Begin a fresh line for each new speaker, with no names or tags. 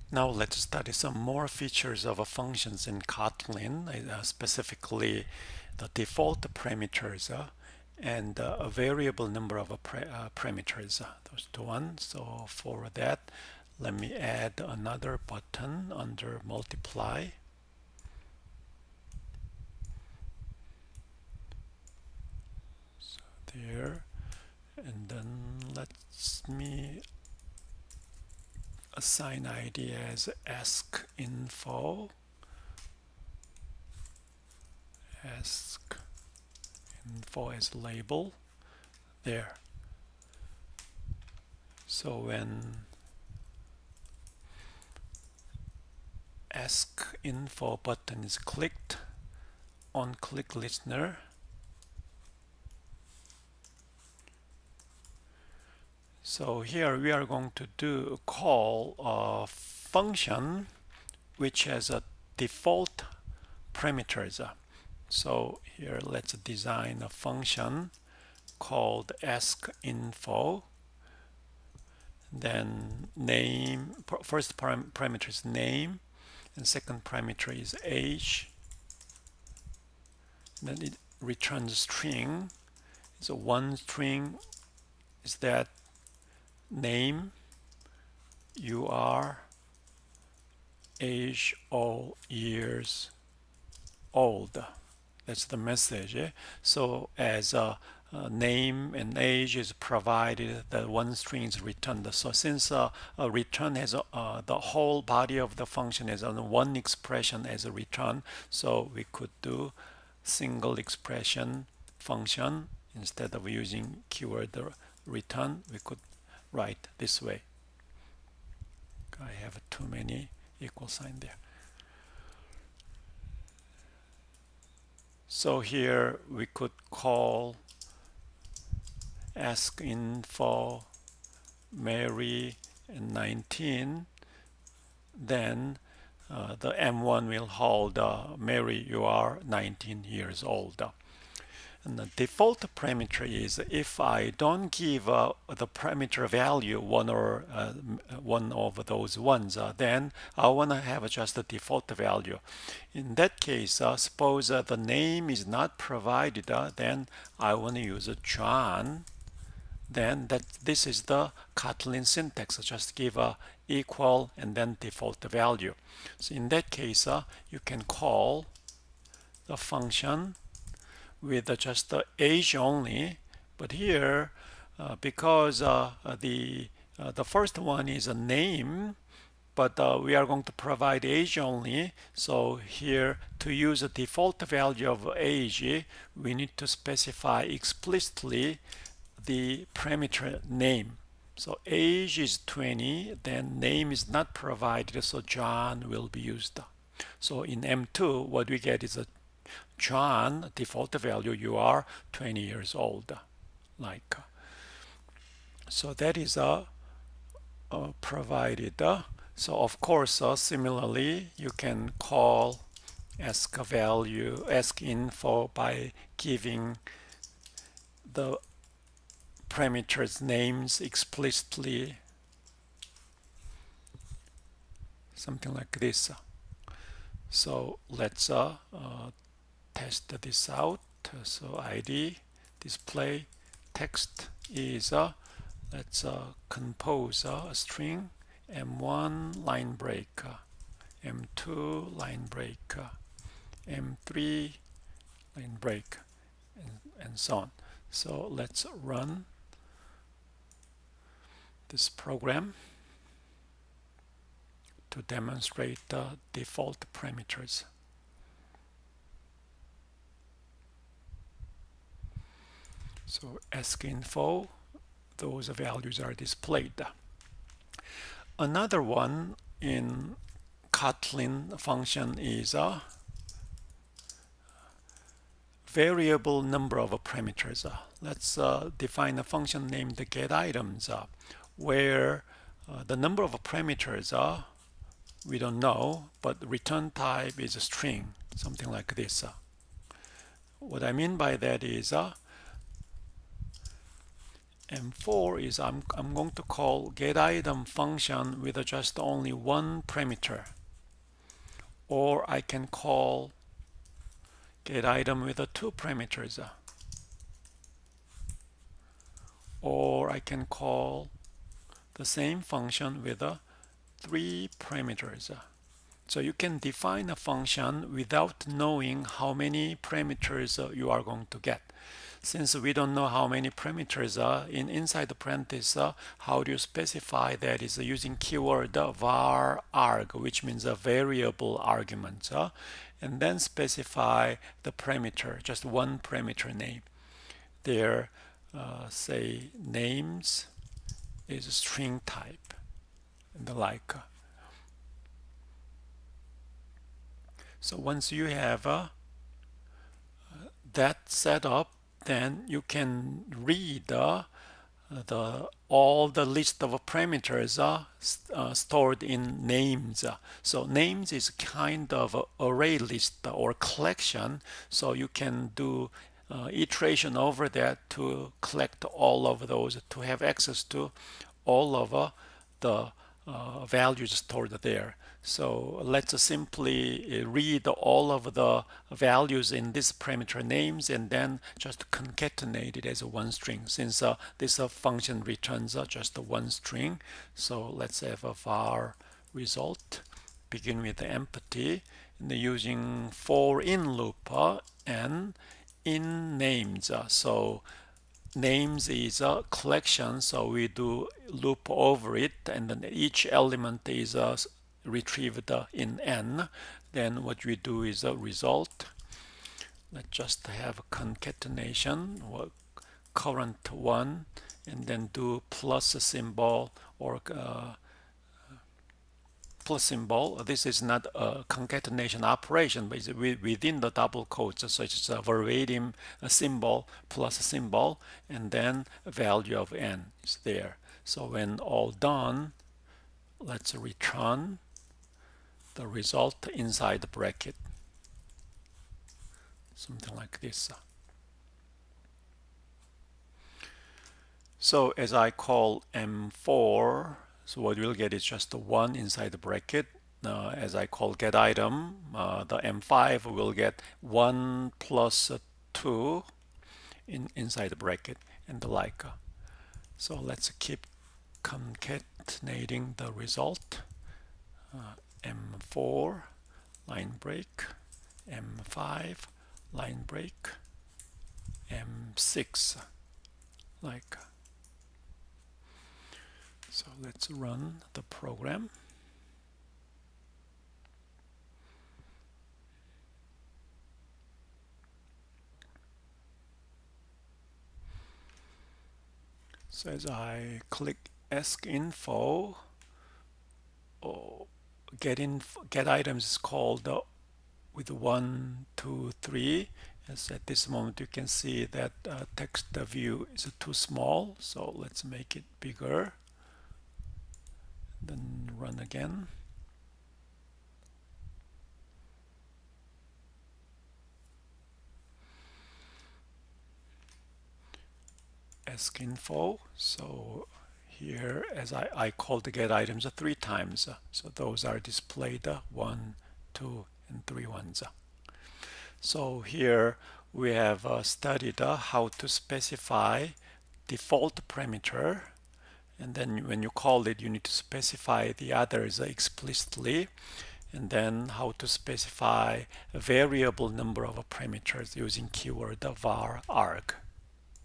Now let's study some more features of functions in Kotlin, specifically the default parameters and a variable number of parameters. Those two ones. So for that, let me add another button under multiply. So there, and then let's me assign ID as ask info. Ask info as label there. So when ask info button is clicked on click listener, so here we are going to do call a function which has a default parameters. So here let's design a function called ask info. Then name, first parameter is name, and second parameter is age. Then it returns string. So one string is that name, you are, age, all years old. That's the message. So as a name and age is provided, the one string is returned. So since a return has the whole body of the function is on one expression as a return, so we could do single expression function instead of using keyword return. We could write this way. I have too many equal sign there. So here we could call ask info Mary and 19. Then the M1 will hold Mary, you are 19 years old. And the default parameter is if I don't give the parameter value one or one of those ones, then I want to have just the default value. In that case, suppose the name is not provided, then I want to use John. Then this is the Kotlin syntax. Just give a equal and then default value. So in that case, you can call the function with just the age only, but here because the first one is a name, but we are going to provide age only. So here to use a default value of age, we need to specify explicitly the parameter name. So age is 20, then name is not provided, so John will be used. So in M2, what we get is a John default value, you are 20 years old. So that is provided. So of course, similarly, you can call ask value, ask info by giving the parameters names explicitly, something like this. So let's test this out. So ID display text is let's compose a string M1 line break, M2 line break, M3 line break, and so on. So let's run this program to demonstrate the default parameters. So ask info, those values are displayed. Another one in Kotlin function is a variable number of parameters. Let's define a function named getItems, where the number of parameters we don't know, but return type is a string, something like this. What I mean by that is M4 is I'm going to call getItem function with just only one parameter, or I can call getItem with two parameters, or I can call the same function with three parameters. So you can define a function without knowing how many parameters you are going to get. Since we don't know how many parameters are inside the parenthesis, how do you specify that is using keyword vararg, which means a variable argument, and then specify the parameter, just one parameter name. There, say names is string type and the like. So once you have that set up, then you can read all the list of parameters stored in names. So names is kind of a array list or collection. So you can do iteration over that to collect all of those, to have access to all of the values stored there. So let's simply read all of the values in this parameter names and then just concatenate it as one string, since this function returns just one string. So let's have a var result begin with empty and using for in loop and in names. So names is a collection, so we do loop over it, and then each element is retrieved in n. Then what we do is a result. Let's just have a concatenation or current one, and then do plus a symbol or plus symbol. This is not a concatenation operation, but it's within the double quotes. So it's a verbatim symbol plus a symbol, and then a value of n is there. So when all done, let's return the result inside the bracket. Something like this. So as I call M4, so what we'll get is just the 1 inside the bracket. As I call getItem, the M5 will get 1 plus 2 inside the bracket and the like. So let's keep concatenating the result. M4 line break, M5 line break, M6 like. So let's run the program. So as I click ask info, get items is called with 1, 2, 3. As at this moment you can see that text view is too small, so let's make it bigger. Then run again. Ask info. So here, as I called the get items 3 times, so those are displayed 1, 2, and 3 ones. So here we have studied how to specify default parameter, and then when you call it, you need to specify the others explicitly, and then how to specify a variable number of parameters using keyword vararg.